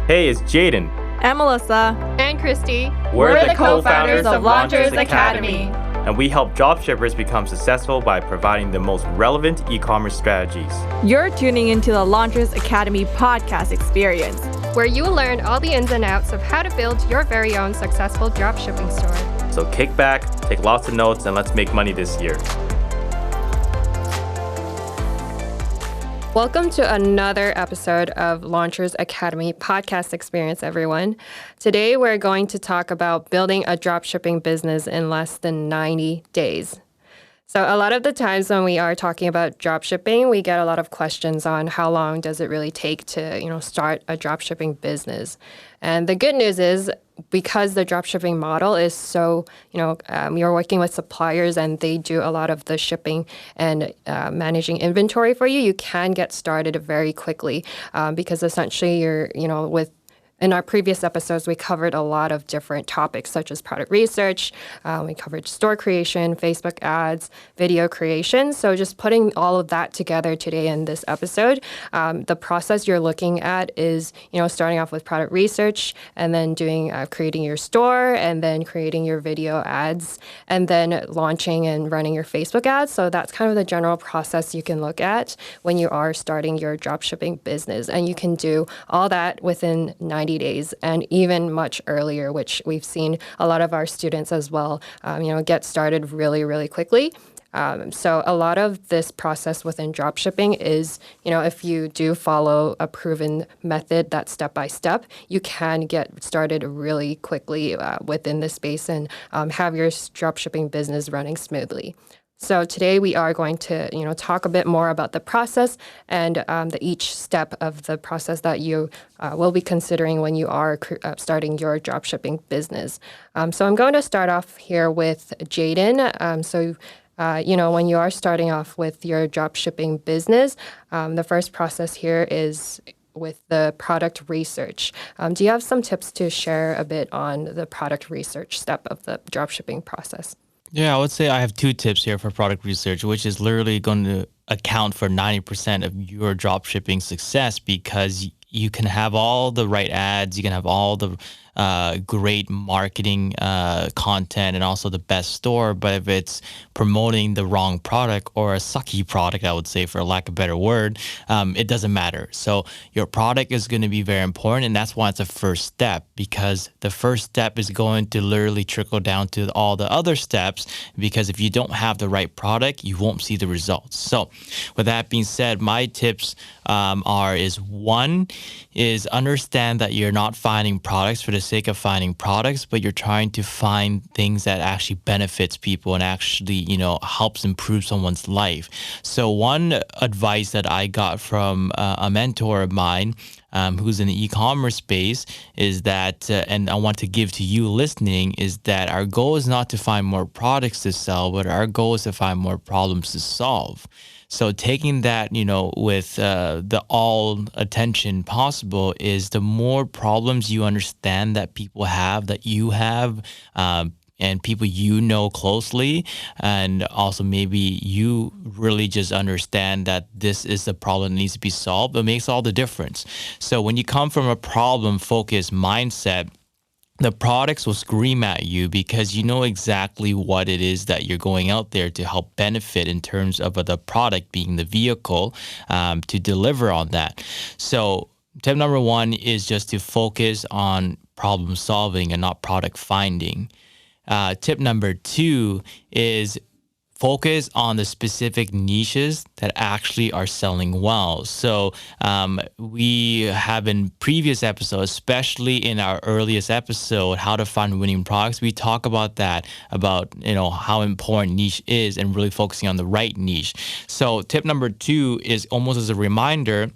Hey, it's Jaden. And Melissa. And Christy. We're the co-founders of Launchers Academy. And we help dropshippers become successful by providing the most relevant e-commerce strategies. You're tuning into the Launchers Academy podcast experience, where you will learn all the ins and outs of how to build your very own successful dropshipping store. So kick back, take lots of notes, and let's make money this year. Welcome to another episode of Launchers Academy podcast experience, everyone. Today, we're going to talk about building a dropshipping business in less than 90 days. So a lot of the times when we are talking about dropshipping, we get a lot of questions on how long does it really take to, start a dropshipping business. And the good news is, because the dropshipping model is so, you're working with suppliers and they do a lot of the shipping and managing inventory for you, you can get started very quickly because essentially you're, in our previous episodes, we covered a lot of different topics such as product research. We covered store creation, Facebook ads, video creation. So just putting all of that together today in this episode, the process you're looking at is, starting off with product research and then creating your store and then creating your video ads and then launching and running your Facebook ads. So that's kind of the general process you can look at when you are starting your dropshipping business. And you can do all that within 90 days and even much earlier, which we've seen a lot of our students as well, get started really, really quickly. So a lot of this process within dropshipping is, if you do follow a proven method that's step by step, you can get started really quickly within this space and have your dropshipping business running smoothly. So today we are going to, talk a bit more about the process and each step of the process that you will be considering when you are starting your dropshipping business. So I'm going to start off here with Jaden. When you are starting off with your dropshipping business, the first process here is with the product research. Do you have some tips to share a bit on the product research step of the dropshipping process? Yeah, I would say I have two tips here for product research, which is literally going to account for 90% of your dropshipping success, because you can have all the right ads, you can have all the great marketing content and also the best store, but if it's promoting the wrong product or a sucky product, I would say, for lack of a better word, it doesn't matter. So your product is going to be very important, and that's why it's a first step, because the first step is going to literally trickle down to all the other steps, because if you don't have the right product, you won't see the results. So with that being said, my tips one is understand that you're not finding products for the sake of finding products, but you're trying to find things that actually benefits people and actually, helps improve someone's life. So one advice that I got from a mentor of mine who's in the e-commerce space is that, and I want to give to you listening, is that our goal is not to find more products to sell, but our goal is to find more problems to solve. So taking that, with the all attention possible, is the more problems you understand that people have, that you have, and people closely, and also maybe you really just understand that this is the problem that needs to be solved, it makes all the difference. So when you come from a problem-focused mindset, the products will scream at you because you know exactly what it is that you're going out there to help benefit in terms of the product being the vehicle to deliver on that. So tip number one is just to focus on problem solving and not product finding. Tip number two is focus on the specific niches that actually are selling well. So we have in previous episodes, especially in our earliest episode, how to find winning products, we talk about that, about how important niche is and really focusing on the right niche. So tip number two is almost as a reminder,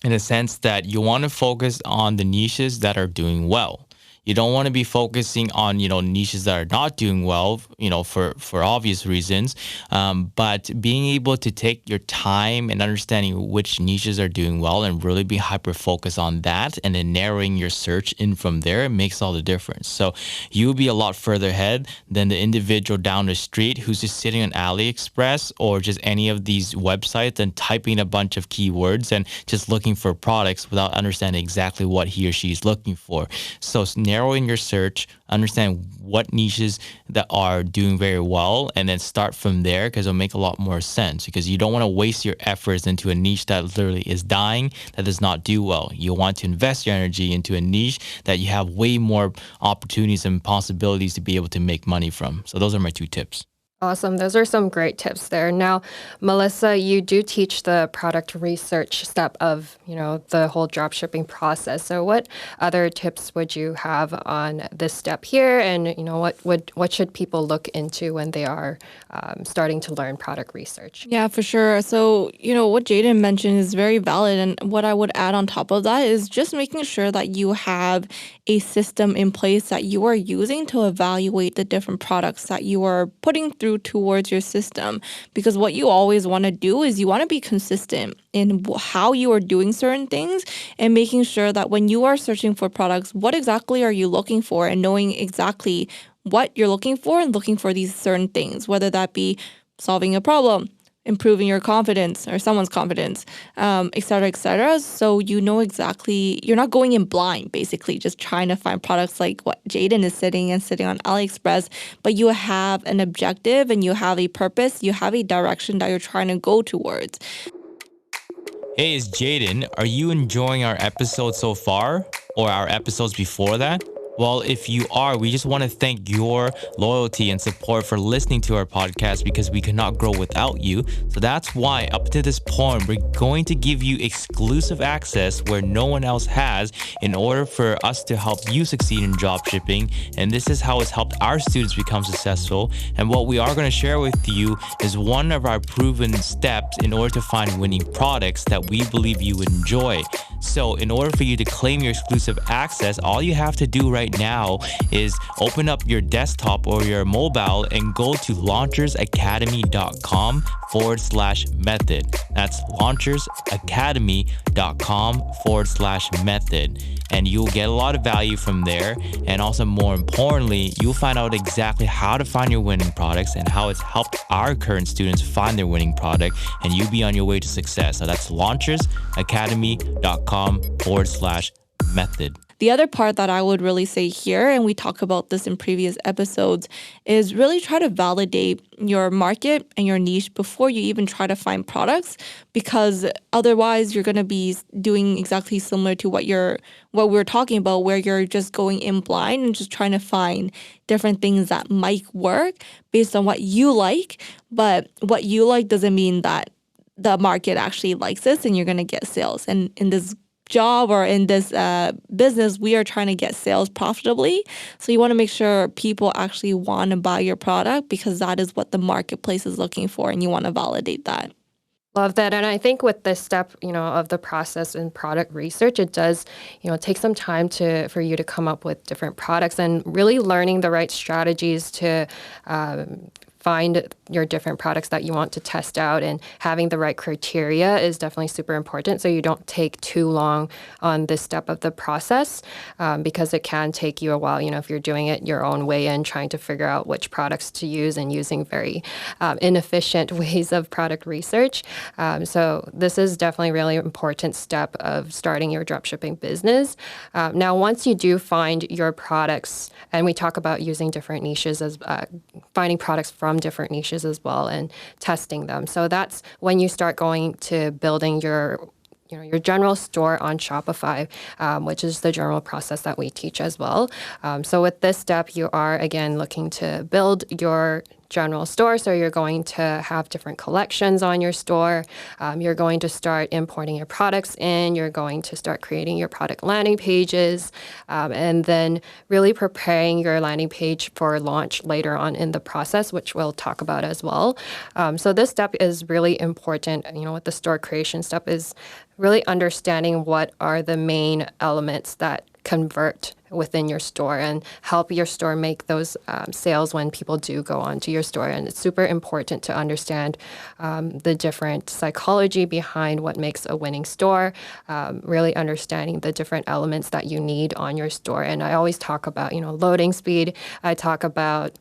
in a sense that you want to focus on the niches that are doing well. You don't want to be focusing on, niches that are not doing well, for obvious reasons. But being able to take your time and understanding which niches are doing well and really be hyper focused on that and then narrowing your search in from there, it makes all the difference. So you'll be a lot further ahead than the individual down the street who's just sitting on AliExpress or just any of these websites and typing a bunch of keywords and just looking for products without understanding exactly what he or she is looking for. So narrowing your search, understand what niches that are doing very well, and then start from there, because it'll make a lot more sense, because you don't want to waste your efforts into a niche that literally is dying, that does not do well. You want to invest your energy into a niche that you have way more opportunities and possibilities to be able to make money from. So those are my 2 tips. Awesome. Those are some great tips there. Now, Melissa, you do teach the product research step of, the whole dropshipping process. So what other tips would you have on this step here? And, what should people look into when they are starting to learn product research? Yeah, for sure. So, what Jaden mentioned is very valid. And what I would add on top of that is just making sure that you have a system in place that you are using to evaluate the different products that you are putting through towards your system. Because what you always want to do is you want to be consistent in how you are doing certain things and making sure that when you are searching for products, what exactly are you looking for, and knowing exactly what you're looking for and looking for these certain things, whether that be solving a problem, improving your confidence or someone's confidence, et cetera, et cetera. So you know exactly, you're not going in blind, basically, just trying to find products like what Jaden is sitting on AliExpress, but you have an objective and you have a purpose, you have a direction that you're trying to go towards. Hey, it's Jaden. Are you enjoying our episode so far, or our episodes before that? Well, if you are, we just want to thank your loyalty and support for listening to our podcast, because we could not grow without you. So that's why up to this point, we're going to give you exclusive access where no one else has, in order for us to help you succeed in dropshipping. And this is how it's helped our students become successful. And what we are going to share with you is one of our proven steps in order to find winning products that we believe you would enjoy. So in order for you to claim your exclusive access, all you have to do right now is open up your desktop or your mobile and go to launchersacademy.com/method. That's launchersacademy.com/method. And you'll get a lot of value from there. And also, more importantly, you'll find out exactly how to find your winning products and how it's helped our current students find their winning product, and you'll be on your way to success. So that's launchersacademy.com/method. The other part that I would really say here, and we talk about this in previous episodes, is really try to validate your market and your niche before you even try to find products, because otherwise you're going to be doing exactly similar to what we're talking about, where you're just going in blind and just trying to find different things that might work based on what you like. But what you like doesn't mean that the market actually likes this and you're going to get sales. And in this job or in this business, we are trying to get sales profitably. So you want to make sure people actually want to buy your product, because that is what the marketplace is looking for, and you want to validate that. Love that. And I think with this step, of the process in product research, it does, take some time for you to come up with different products, and really learning the right strategies to find your different products that you want to test out, and having the right criteria is definitely super important, so you don't take too long on this step of the process, because it can take you a while, if you're doing it your own way and trying to figure out which products to use and using very inefficient ways of product research. So this is definitely a really important step of starting your dropshipping business. Now, once you do find your products, and we talk about using different niches as finding products from different niches as well and testing them. So that's when you start going to building your general store on Shopify, which is the general process that we teach as well. So with this step, you are, again, looking to build your general store. So you're going to have different collections on your store. You're going to start importing your products in. You're going to start creating your product landing pages, and then really preparing your landing page for launch later on in the process, which we'll talk about as well. So this step is really important. With the store creation step is really understanding what are the main elements that convert within your store and help your store make those sales when people do go onto your store. And it's super important to understand the different psychology behind what makes a winning store, really understanding the different elements that you need on your store. And I always talk about, loading speed. I talk about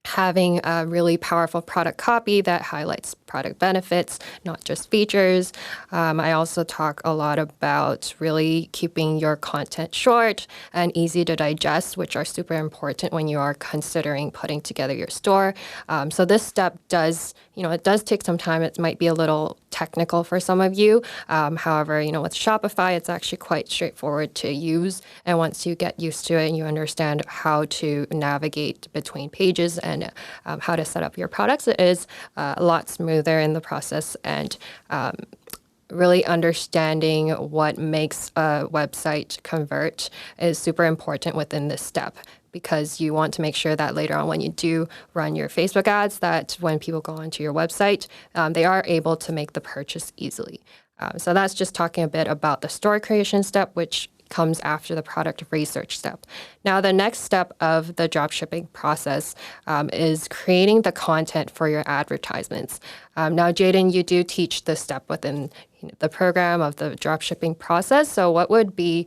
having a really powerful product copy that highlights product benefits, not just features. I also talk a lot about really keeping your content short and easy to digest, which are super important when you are considering putting together your store. So this step does, it does take some time. It might be a little technical for some of you. However, with Shopify, it's actually quite straightforward to use. And once you get used to it and you understand how to navigate between pages and how to set up your products, it is a lot smoother in the process. And really understanding what makes a website convert is super important within this step, because you want to make sure that later on when you do run your Facebook ads, that when people go onto your website, they are able to make the purchase easily. So that's just talking a bit about the store creation step, which comes after the product research step. Now, the next step of the dropshipping process is creating the content for your advertisements. Now, Jaden, you do teach this step within the program of the dropshipping process. So what would be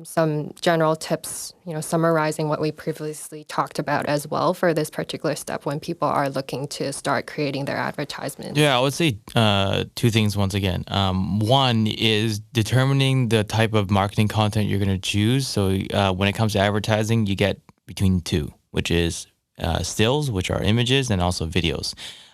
some general tips, summarizing what we previously talked about as well for this particular step when people are looking to start creating their advertisements? Yeah, I would say two things once again. One is determining the type of marketing content you're going to choose. So when it comes to advertising, you get between two, which is stills, which are images, and also videos.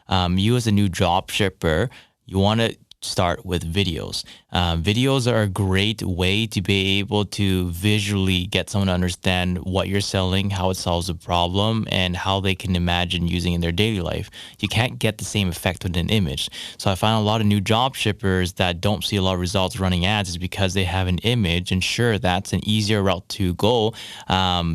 You as a new dropshipper, you want to start with videos. Videos are a great way to be able to visually get someone to understand what you're selling, how it solves a problem, and how they can imagine using it in their daily life. You can't get the same effect with an image. So I find a lot of new job shippers that don't see a lot of results running ads is because they have an image, and sure, that's an easier route to go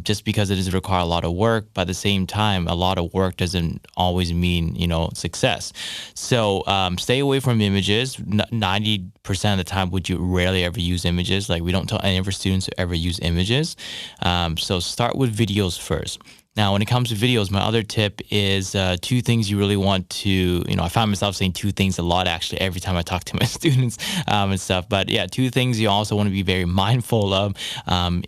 just because it does require a lot of work, but at the same time, a lot of work doesn't always mean, success. So stay away from images. 90% of the time, would you rarely ever use images? Like, we don't tell any of our students to ever use images. So start with videos first. Now, when it comes to videos, my other tip is two things you really want to, I find myself saying two things a lot, actually, every time I talk to my students and stuff. But yeah, two things you also want to be very mindful of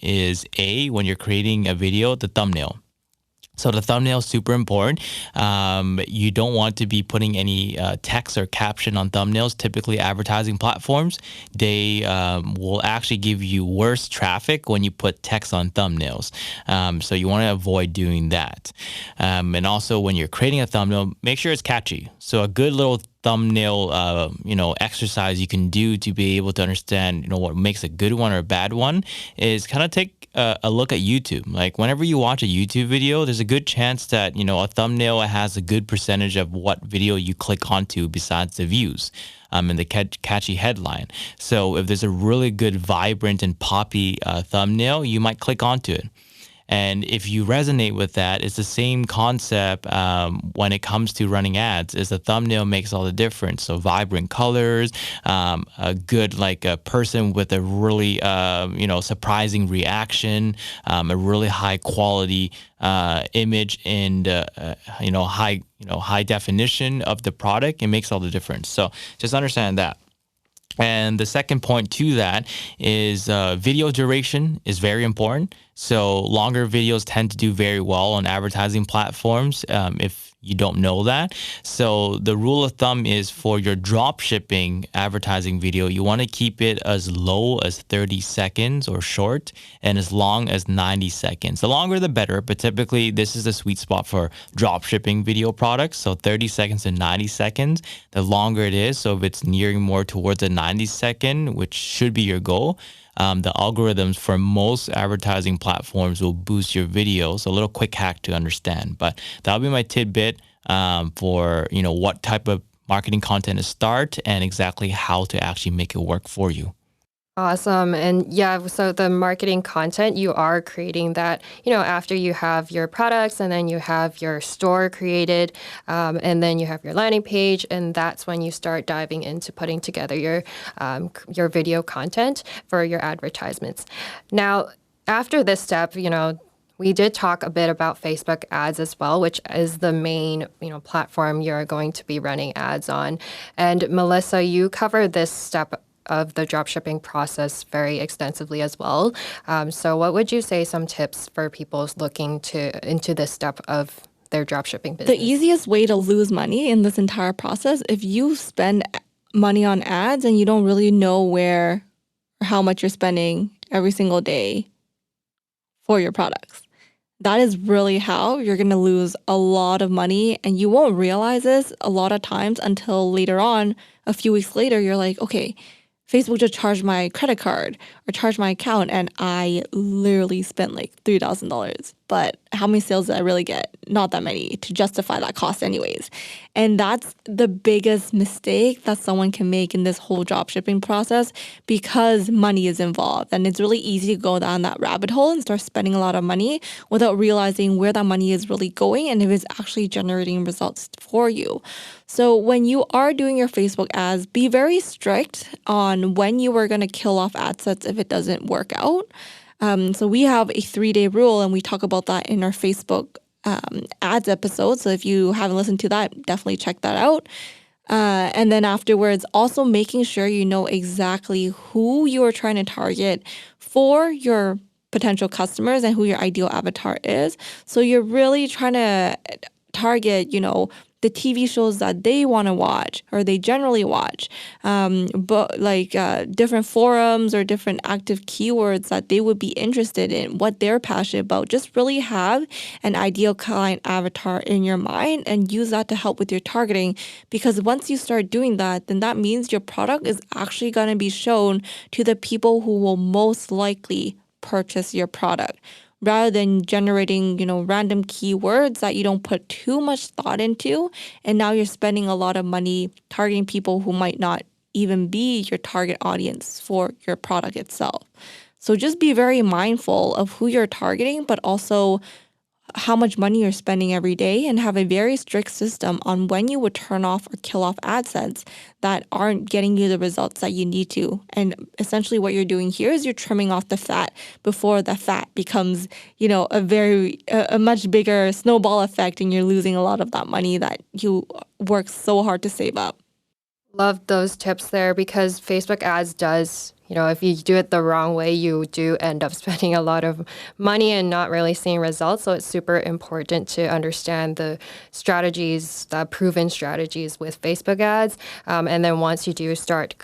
is A, when you're creating a video, the thumbnail. So the thumbnail is super important. You don't want to be putting any text or caption on thumbnails. Typically, advertising platforms, they will actually give you worse traffic when you put text on thumbnails. So you want to avoid doing that. And also, when you're creating a thumbnail, make sure it's catchy. So a good little thumbnail, exercise you can do to be able to understand, what makes a good one or a bad one is kind of take a look at YouTube. Like, whenever you watch a YouTube video, there's a good chance that, a thumbnail has a good percentage of what video you click onto besides the views and the catchy headline. So if there's a really good, vibrant and poppy thumbnail, you might click onto it. And if you resonate with that, it's the same concept when it comes to running ads, is the thumbnail makes all the difference. So vibrant colors, a good, like a person with a really, surprising reaction, a really high quality image and, high definition of the product, it makes all the difference. So just understand that. And the second point to that is video duration is very important. So longer videos tend to do very well on advertising platforms if you don't know that. So the rule of thumb is for your drop shipping advertising video, you want to keep it as low as 30 seconds or short and as long as 90 seconds. The longer the better, but typically this is the sweet spot for drop shipping video products. So 30 seconds and 90 seconds, the longer it is. So if it's nearing more towards the 90 second, which should be your goal, the algorithms for most advertising platforms will boost your video. So a little quick hack to understand. But that'll be my tidbit for what type of marketing content to start and exactly how to actually make it work for you. Awesome. And yeah, so the marketing content, you are creating that, after you have your products and then you have your store created and then you have your landing page. And that's when you start diving into putting together your video content for your advertisements. Now, after this step, we did talk a bit about Facebook ads as well, which is the main, platform you're going to be running ads on. And Melissa, you covered this step of the dropshipping process very extensively as well. So what would you say some tips for people looking into this step of their dropshipping business? The easiest way to lose money in this entire process, if you spend money on ads and you don't really know where or how much you're spending every single day for your products, that is really how you're going to lose a lot of money. And you won't realize this a lot of times until later on, a few weeks later, you're like, okay, Facebook just charged my credit card or charged my account, and I literally spent like $3,000. But how many sales did I really get? Not that many to justify that cost anyways. And that's the biggest mistake that someone can make in this whole dropshipping process, because money is involved. And it's really easy to go down that rabbit hole and start spending a lot of money without realizing where that money is really going and if it's actually generating results for you. So when you are doing your Facebook ads, be very strict on when you are going to kill off ad sets if it doesn't work out. So we have a 3-day rule, and we talk about that in our Facebook ads episode. So if you haven't listened to that, definitely check that out. And then afterwards, also making sure you know exactly who you are trying to target for your potential customers and who your ideal avatar is. So you're really trying to target, the TV shows that they want to watch or they generally watch, but different forums or different active keywords that they would be interested in, what they're passionate about. Just really have an ideal client avatar in your mind and use that to help with your targeting, because once you start doing that, then that means your product is actually going to be shown to the people who will most likely purchase your product, rather than generating, random keywords that you don't put too much thought into. And now you're spending a lot of money targeting people who might not even be your target audience for your product itself. So just be very mindful of who you're targeting, but also how much money you're spending every day, and have a very strict system on when you would turn off or kill off ad sets that aren't getting you the results that you need to. And essentially what you're doing here is you're trimming off the fat before the fat becomes, a much bigger snowball effect, and you're losing a lot of that money that you worked so hard to save up. Love those tips there, because Facebook ads does, if you do it the wrong way, you do end up spending a lot of money and not really seeing results. So it's super important to understand the strategies, the proven strategies with Facebook ads. And then once you do start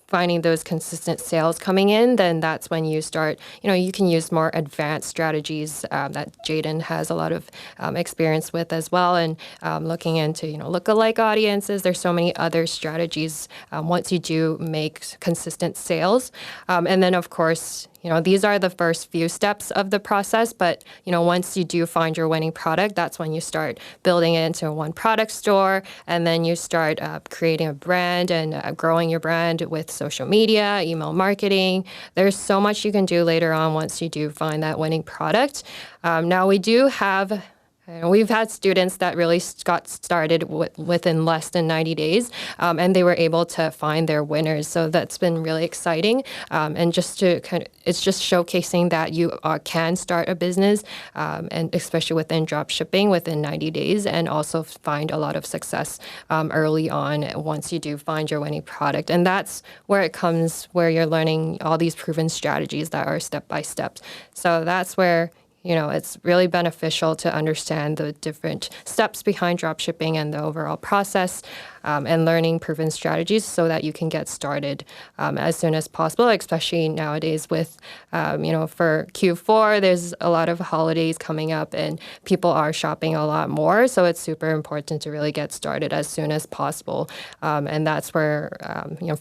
finding those consistent sales coming in, then that's when you start, you can use more advanced strategies that Jaden has a lot of experience with as well. And looking into, lookalike audiences, there's so many other strategies once you do make consistent sales. And then, of course, these are the first few steps of the process, but, once you do find your winning product, that's when you start building it into one product store, and then you start creating a brand and growing your brand with social media, email marketing. There's so much you can do later on once you do find that winning product. Now, we've had students that really got started within less than 90 days, and they were able to find their winners. So that's been really exciting. And just to it's just showcasing that you can start a business, and especially within dropshipping within 90 days, and also find a lot of success early on once you do find your winning product. And that's where it comes, where you're learning all these proven strategies that are step by step. So that's where it's really beneficial to understand the different steps behind dropshipping and the overall process, and learning proven strategies so that you can get started as soon as possible, especially nowadays with, for Q4, there's a lot of holidays coming up and people are shopping a lot more. So it's super important to really get started as soon as possible. And that's where,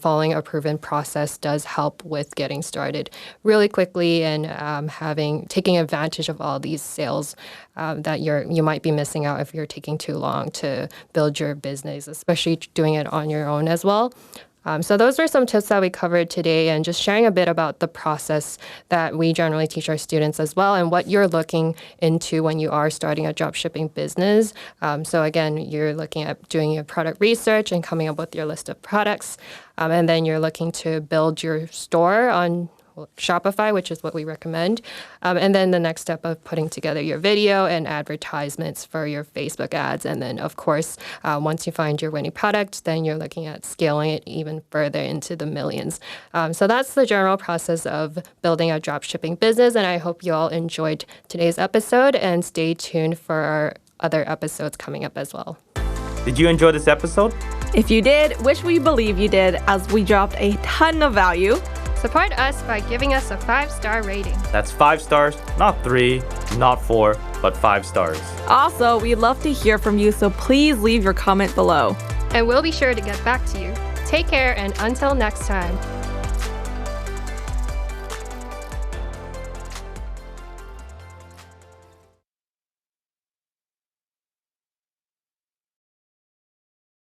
following a proven process does help with getting started really quickly and taking advantage of all these sales that you might be missing out if you're taking too long to build your business, especially doing it on your own as well. So those are some tips that we covered today, and just sharing a bit about the process that we generally teach our students as well, and what you're looking into when you are starting a dropshipping business. So again, you're looking at doing your product research and coming up with your list of products, and then you're looking to build your store on Shopify, which is what we recommend. And then the next step of putting together your video and advertisements for your Facebook ads. And then, of course, once you find your winning product, then you're looking at scaling it even further into the millions. So that's the general process of building a dropshipping business. And I hope you all enjoyed today's episode, and stay tuned for our other episodes coming up as well. Did you enjoy this episode? If you did, which we believe you did, as we dropped a ton of value, Support us by giving us a 5-star rating. That's 5 stars, not 3, not 4, but 5 stars. also, we'd love to hear from you, so please leave your comment below. And we'll be sure to get back to you. Take care, and until next time.